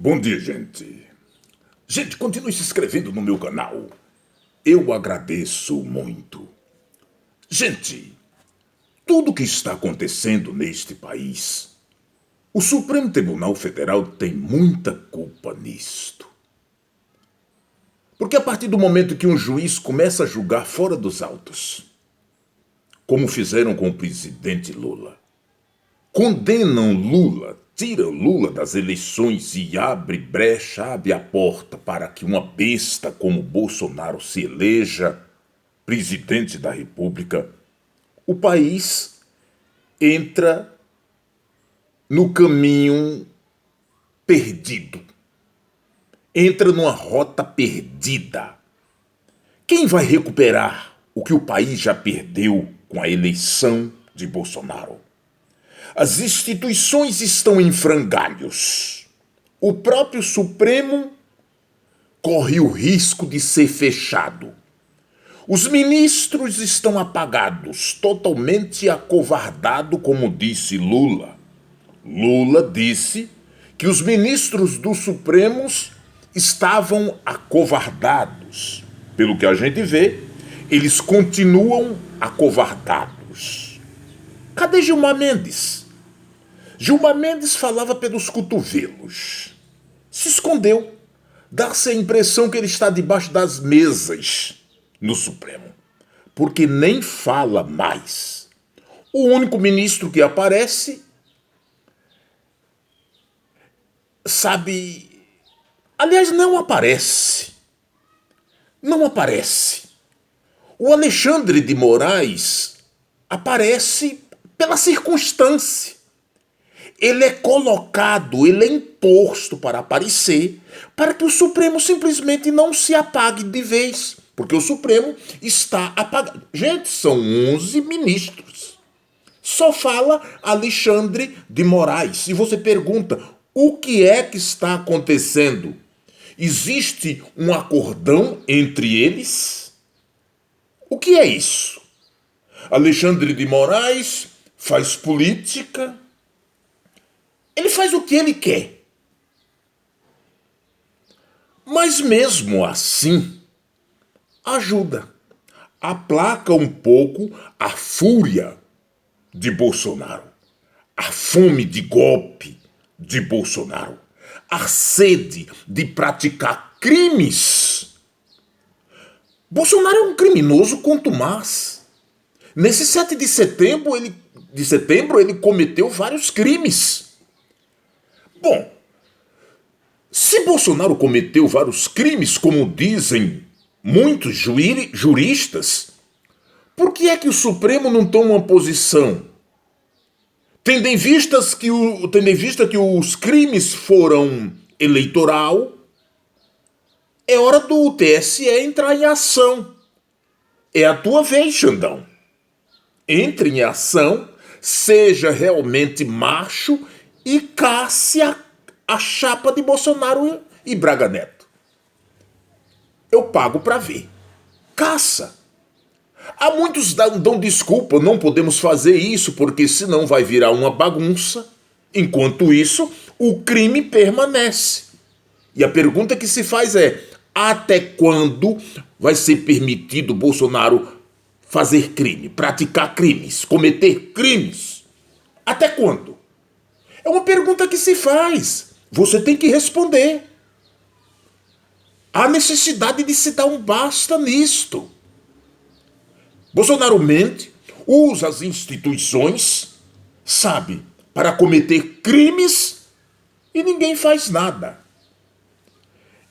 Bom dia, gente. Gente, continue se inscrevendo no meu canal. Eu agradeço muito. Gente, tudo o que está acontecendo neste país, o Supremo Tribunal Federal tem muita culpa nisto. Porque a partir do momento que um juiz começa a julgar fora dos autos, como fizeram com o presidente Lula, condenam Lula, tiram Lula das eleições e abre brecha, abre a porta para que uma besta como Bolsonaro se eleja presidente da República, o país entra no caminho perdido. Entra numa rota perdida. Quem vai recuperar o que o país já perdeu com a eleição de Bolsonaro? As instituições estão em frangalhos. O próprio Supremo corre o risco de ser fechado. Os ministros estão apagados, totalmente acovardados, como disse Lula. Lula disse que os ministros do Supremo estavam acovardados. Pelo que a gente vê, eles continuam acovardados. Cadê Gilmar Mendes? Gilmar Mendes falava pelos cotovelos. Se escondeu. Dá-se a impressão que ele está debaixo das mesas no Supremo. Porque nem fala mais. O único ministro que aparece, sabe... Aliás, não aparece. Não aparece. O Alexandre de Moraes aparece pela circunstância. Ele é colocado, ele é imposto para aparecer, para que o Supremo simplesmente não se apague de vez. Porque o Supremo está apagado. Gente, são 11 ministros. Só fala Alexandre de Moraes. E você pergunta, o que é que está acontecendo? Existe um acordão entre eles? O que é isso? Alexandre de Moraes faz política. Ele faz o que ele quer. Mas mesmo assim, ajuda. Aplaca um pouco a fúria de Bolsonaro. A fome de golpe de Bolsonaro. A sede de praticar crimes. Bolsonaro é um criminoso contumaz. Nesse 7 de setembro, ele cometeu vários crimes. Bom, se Bolsonaro cometeu vários crimes, como dizem muitos juristas, por que é que o Supremo não toma uma posição? Tendo em vista que os crimes foram eleitoral, é hora do TSE entrar em ação. É a tua vez, Xandão. Entre em ação, seja realmente macho e casse a chapa de Bolsonaro e Braga Neto. Eu pago para ver. Caça. Há muitos dão desculpa, não podemos fazer isso porque senão vai virar uma bagunça. Enquanto isso, o crime permanece. E a pergunta que se faz é, até quando vai ser permitido Bolsonaro fazer crime, praticar crimes, cometer crimes? Até quando? É uma pergunta que se faz. Você tem que responder. Há necessidade de se dar um basta nisto. Bolsonaro mente, usa as instituições, sabe, para cometer crimes e ninguém faz nada.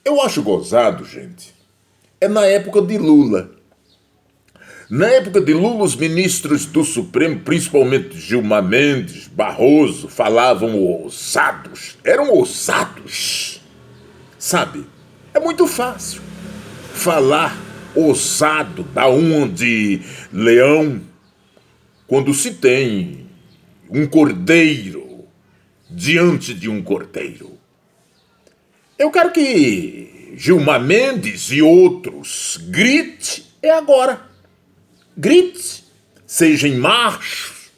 Eu acho gozado, gente. É na época de Lula. Na época de Lula, os ministros do Supremo, principalmente Gilmar Mendes, Barroso, falavam ousados. Eram ousados. Sabe? É muito fácil falar ousado da onde leão quando se tem um cordeiro diante de um cordeiro. Eu quero que Gilmar Mendes e outros grite, é agora. Grite, sejam machos.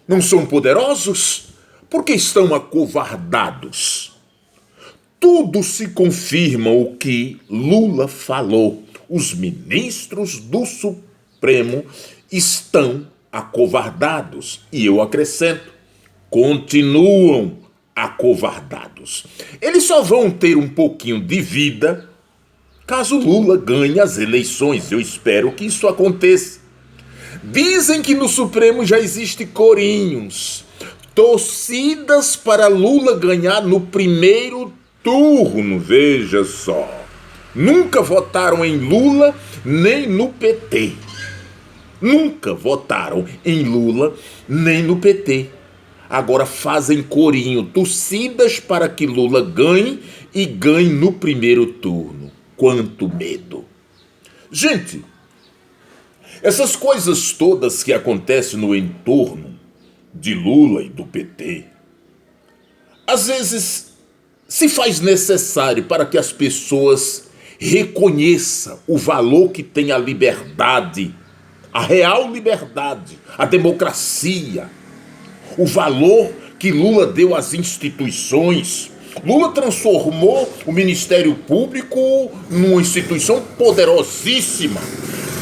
Não são poderosos porque estão acovardados. tudo se confirma o que Lula falou. Os ministros do Supremo estão acovardados. E eu acrescento, continuam acovardados. Eles só vão ter um pouquinho de vida caso Lula ganhe as eleições. Eu espero que isso aconteça. Dizem que no Supremo já existe corinhos, torcidas para Lula ganhar no primeiro turno, veja só. Nunca votaram em Lula nem no PT. Nunca votaram em Lula nem no PT. Agora fazem corinho, torcidas para que Lula ganhe e ganhe no primeiro turno. Quanto medo. Gente, essas coisas todas que acontecem no entorno de Lula e do PT, às vezes se faz necessário para que as pessoas reconheçam o valor que tem a liberdade, a real liberdade, a democracia, o valor que Lula deu às instituições. Lula transformou o Ministério Público numa instituição poderosíssima.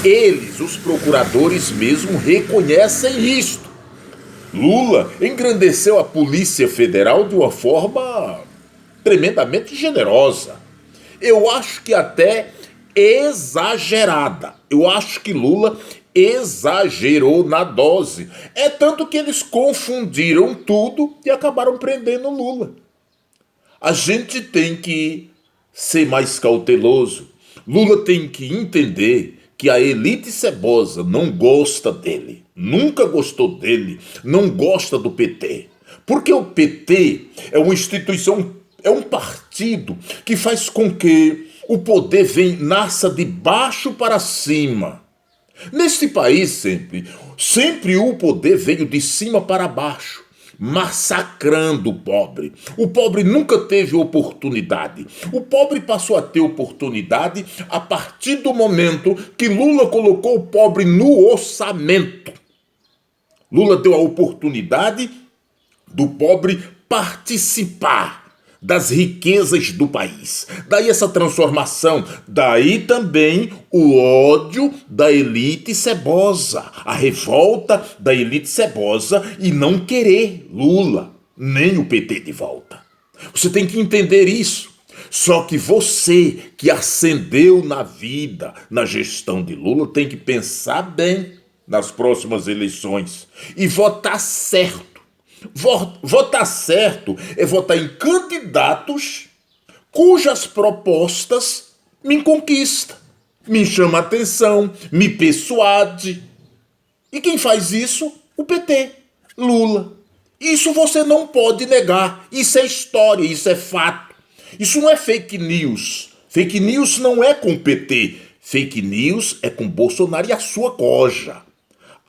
Eles, os procuradores mesmo, reconhecem isto. Lula engrandeceu a Polícia Federal de uma forma tremendamente generosa. Eu acho que até exagerada. Eu acho que Lula exagerou na dose. É tanto que eles confundiram tudo e acabaram prendendo Lula. A gente tem que ser mais cauteloso. Lula tem que entender que a elite cebosa não gosta dele, nunca gostou dele, não gosta do PT. Porque o PT é uma instituição, é um partido que faz com que o poder nasça de baixo para cima. Neste país sempre o poder veio de cima para baixo, massacrando o pobre. O pobre nunca teve oportunidade. O pobre passou a ter oportunidade a partir do momento que Lula colocou o pobre no orçamento. Lula deu a oportunidade do pobre participar das riquezas do país. Daí essa transformação, daí também o ódio da elite cebosa, a revolta da elite cebosa e não querer Lula, nem o PT de volta. Você tem que entender isso. Só que você que ascendeu na vida, na gestão de Lula, tem que pensar bem nas próximas eleições e votar certo. Votar certo é votar em candidatos cujas propostas me conquistam, me chamam a atenção, me persuade. E quem faz isso? O PT, Lula. Isso você não pode negar. Isso é história, isso é fato. Isso não é fake news. Fake news não é com o PT. Fake news é com Bolsonaro e a sua coja.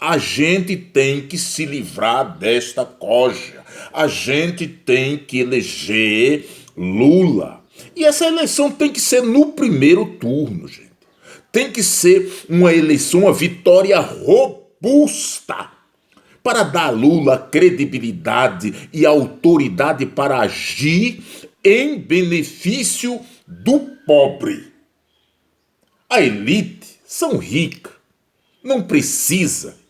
A gente tem que se livrar desta coja. A gente tem que eleger Lula. E essa eleição tem que ser no primeiro turno, gente. Tem que ser uma eleição, uma vitória robusta, para dar a Lula credibilidade e autoridade para agir em benefício do pobre. A elite são ricas, não precisa.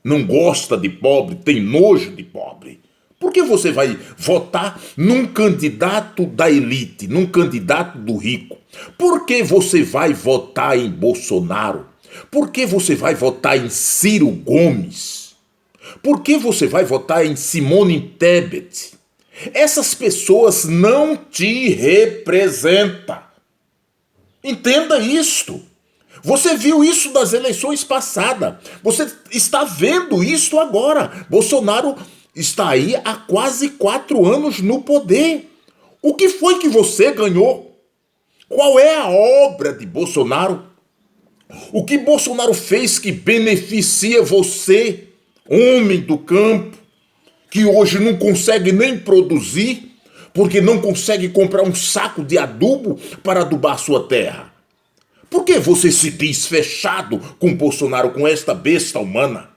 Não gosta de pobre, tem nojo de pobre. Por que você vai votar num candidato da elite, num candidato do rico? Por que você vai votar em Bolsonaro? Por que você vai votar em Ciro Gomes? Por que você vai votar em Simone Tebet? Essas pessoas não te representam. Entenda isto. Você viu isso das eleições passadas. Você está vendo isso agora. Bolsonaro está aí há quase 4 anos no poder. O que foi que você ganhou? Qual é a obra de Bolsonaro? O que Bolsonaro fez que beneficia você, homem do campo, que hoje não consegue nem produzir, porque não consegue comprar um saco de adubo para adubar sua terra? Por que você se diz fechado com Bolsonaro, com esta besta humana?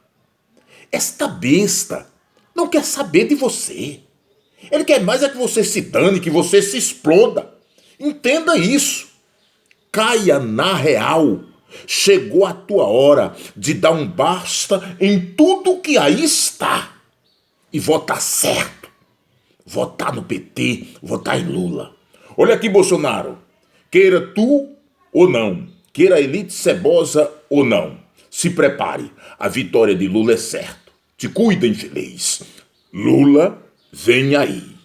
Esta besta não quer saber de você. Ele quer mais é que você se dane, que você se exploda. Entenda isso. Caia na real. Chegou a tua hora de dar um basta em tudo que aí está e votar certo. Votar no PT, votar em Lula. Olha aqui, Bolsonaro. Queira tu ou não, queira a elite cebosa ou não, se prepare. A vitória de Lula é certa. Te cuida, infeliz. Lula, vem aí.